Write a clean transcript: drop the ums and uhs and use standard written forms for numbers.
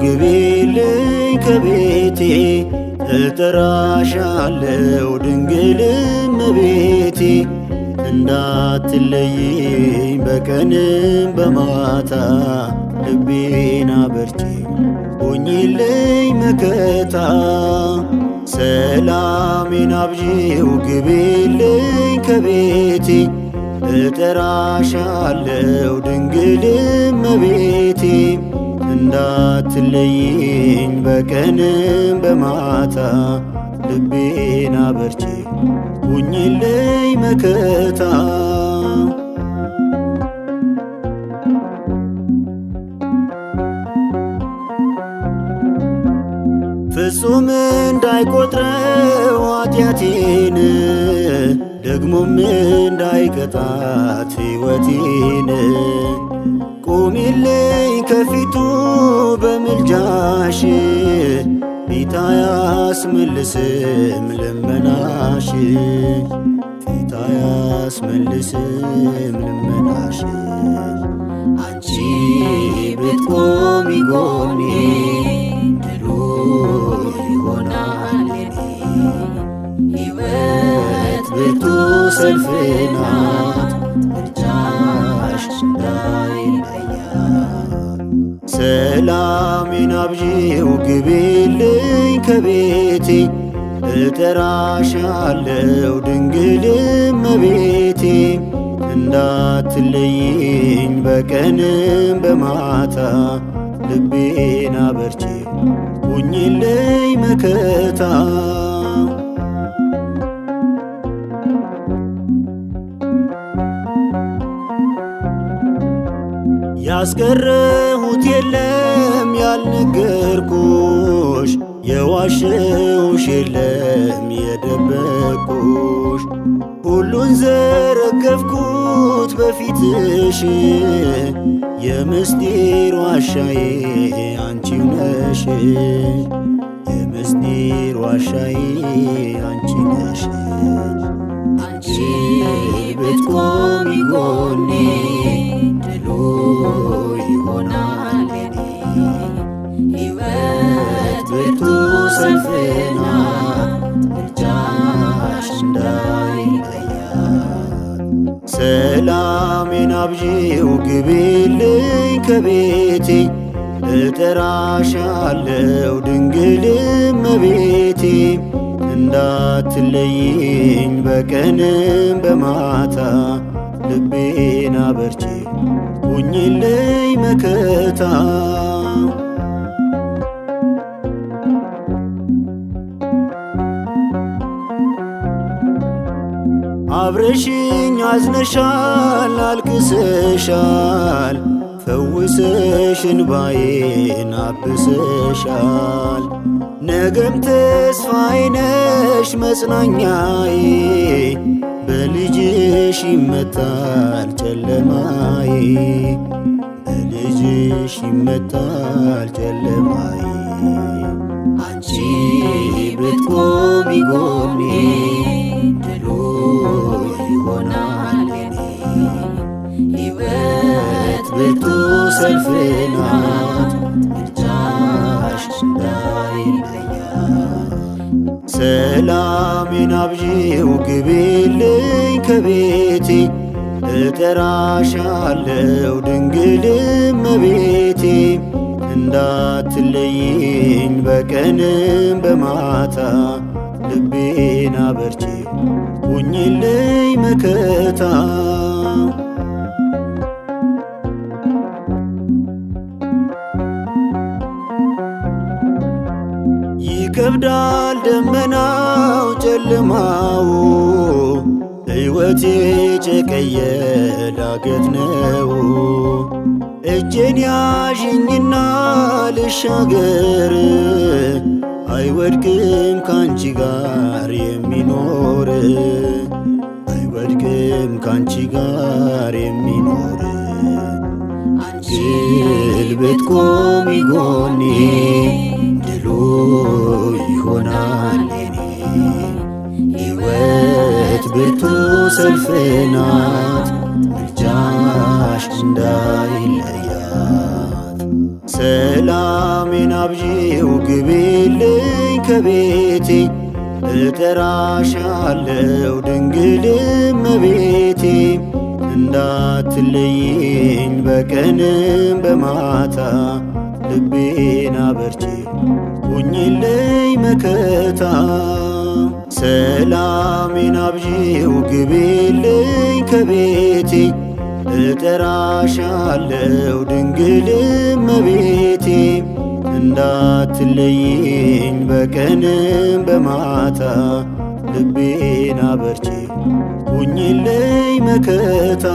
ግቢልኝ ከቤቴ እጠራሻለው ድንግል እመቤቴ እንዳትለይኝ በቀንም በማታ ልቤን አበርቺው ሁኚልኝ መከታ ሰላሜን አብዢው ግቢልኝ ከቤቴ እጠራሻለው ድንግል እመቤቴ እንዳትለይኝ በቀንም በማታ ልቤን አበርቺው ሁኚልኝ መከታ ፍጹም እንዳይቆጥረው ኃጢአቴን ደግሞም እንዳይቀጣት ሕይወቴን ቁሚልኝ ከፊቱ በምልጃሽ ፊት አያስመልስም ልመናሽ ፊት አያስመልስም ልመናሽ አንቺ ብትቆሚ ጎኔ ድሉ ይሆናል የኔ ሕይወት ብርቱ ሰልፍ ናት ምልጃሽ እንዳይለያት ሰላሜን አብዢው ግቢልኝ ከቤቴ እጠራሻለው ድንግል እመቤቴ እንዳትለይኝ በቀንም በማታ ልቤን አበርቺው ሁኚልኝ መከታ ያስቀረሁት የለም ያልነገርኩሽ የዋሸሁሽ የለም የደበቅኩሽ ሁሉን ዘረገፍኩት በፊትሽ የምስጢር ዋሻዬ አንቺው ነሽ የምስጢር ዋሻዬ አንቺ ነሽ አንቺ ብትቆሚ ጎኔ ድሉ ይሆናል የኔ ሕይወት ብርቱ ሰልፍ ናት ምልጃሽ እንዳይለያት ሰላሜን አብዢው ግቢልኝ ከቤቴ እጠራሻለው ድንግል እመቤቴ እንዳትለይኝ በቀንም በማታ ልቤን አበርቺው ሁኚልኝ መከታ አብረሽኝ አዝነሻል አልቅሰሻል ፈውሰሽ እንባዬን አብሰሻል ነገም ተስፋዬ ነሽ መጽናኛዬ በልጅሽ ይመታል ጨለማዬ በልጅሽ ይመታል ጨለማዬ አንቺ ብትቆሚ ጎኔ ድሉ ይሆናል የኔ ሕይወት ብርቱ ሰልፍ ናት ምልጃሽ እንዳይለያት ሰላሜን አብዢው ግቢልኝ ከቤቴ እጠራሻለው ድንግል እመቤቴ እንዳትለይኝ በቀንም በማታ ልቤን አበርቺው ሁኚልኝ መከታ ይከብዳል ደመናው ጨለማው ሕይወቴ ጨቀየ ዳገት ነው እጄን ያዥኝና ልሻገር አይወድቅም ካንቺ ጋር የሚኖር አይወድቅም ካንቺ ጋር የሚኖር አንቺል ብትቆሚ ጎኔ ድሉ ይሆናል የኔ ሕይወት ብርቱ ሰልፍ ናት ምልጃሽ እንዳይለያት ሰላሜን አብዢው ግቢልኝ ከቤቴ እጠራሻለው ድንግል እመቤቴ እንዳትለይኝ በቀንም በማታ ልቤን አበርቺ ሁኚልኝ መከታ ሰላሜን አብዢው ግቢልኝ ከቤቴ እጠራሻለው ድንግል እመቤቴ እንዳትለይኝ በቀንም በማታ ልቤን አበርቺ ሁኚልኝ መከታ